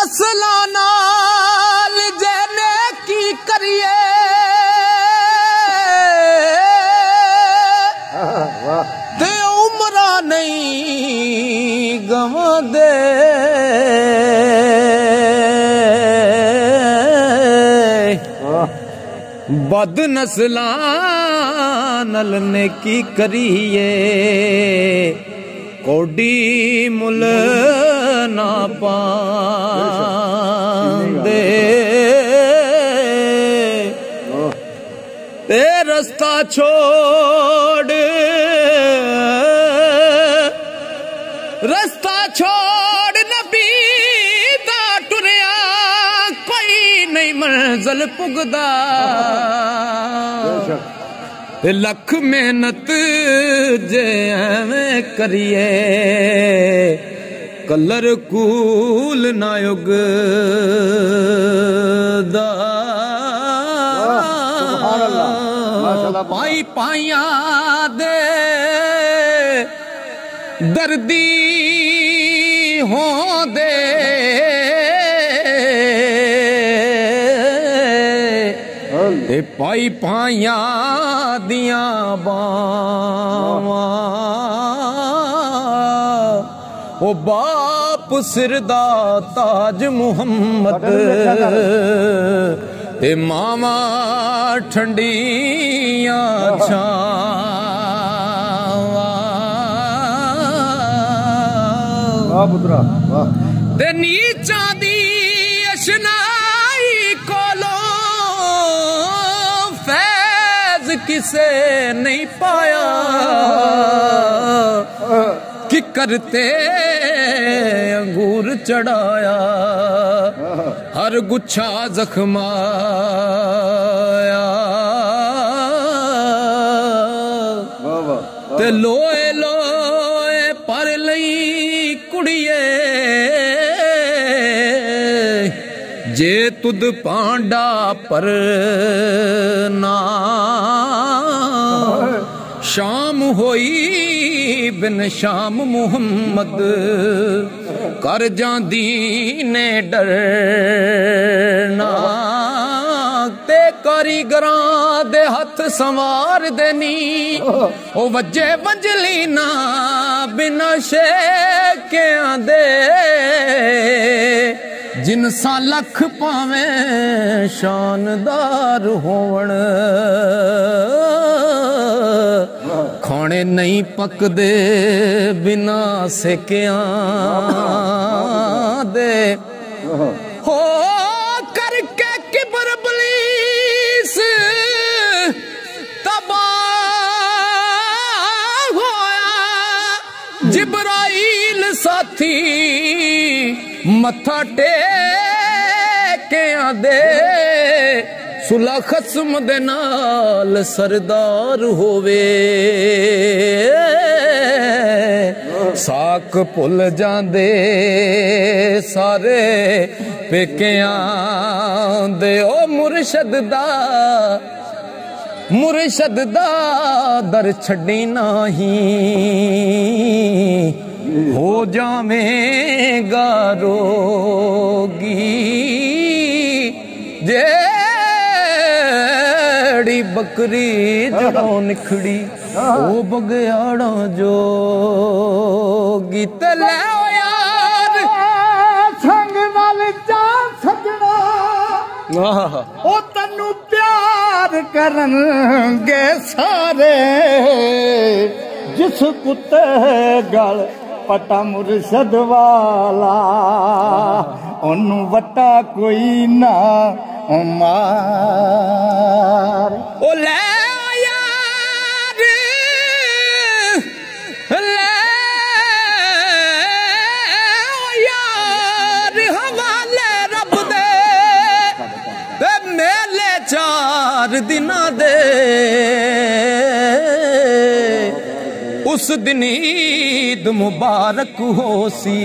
नस्लां नाल जेने की करिए ते उमरा नहीं गवांदे बद नस्लां नल ने की करिए कोडी मुल ना पांदे ते रास्ता छोड़ नबी दा टुरिया कोई नहीं मंजिल पुगदा लख मेहनत जे एवें करिए कलर कूल ना उगदा पाई पाइया दे दर्दी होंदे ते पाई पाइया दियां बावां ओ बाप सिरदा ताज मुहम्मद ते मामा ठंडियां छावां पुत्रा ते नीचा दी अशनाई कोलो फैज किसे नहीं पाया कि करते अंगूर चढ़ाया हर गुच्छा जख्माया ते लोए लोए पर लई कुड़िए जे तुद पांडा पर ना शाम होई बिन शाम मुहम्मद कर जांदी ने डरना ते कारीगरां दे हथ संवार देनी ओ वज्जे वंजली ना बिना शेकियां दे जिनसा लख पावें शानदार होवण खाने नहीं पकदे बिना सेकियां दे हो करके किबर बलीस तबाह होया जिब्राइल साथी मत्था टेकियां दे सुला खसम दे नाल सरदार होवे साक भुल जांदे सारे पेकियां दे ओ मुर्शद दा दर छड्डी नहीं हो जावेगा रोगी जेड़ी बकरी जड़ों निखड़ी ओ बगयाड़ा जोगी ते ले यार संग नाल जा सजना ओ तन्नू प्यार करनगे सारे जिस कुत्ते गल पटा मुर्शद वाला ओनू वटा कोई ना मार ओ ले यार हवाले रब दे मेले 4 दिनां दे उस दिन ईद मुबारक हो सी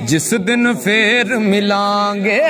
जिस दिन फेर मिलांगे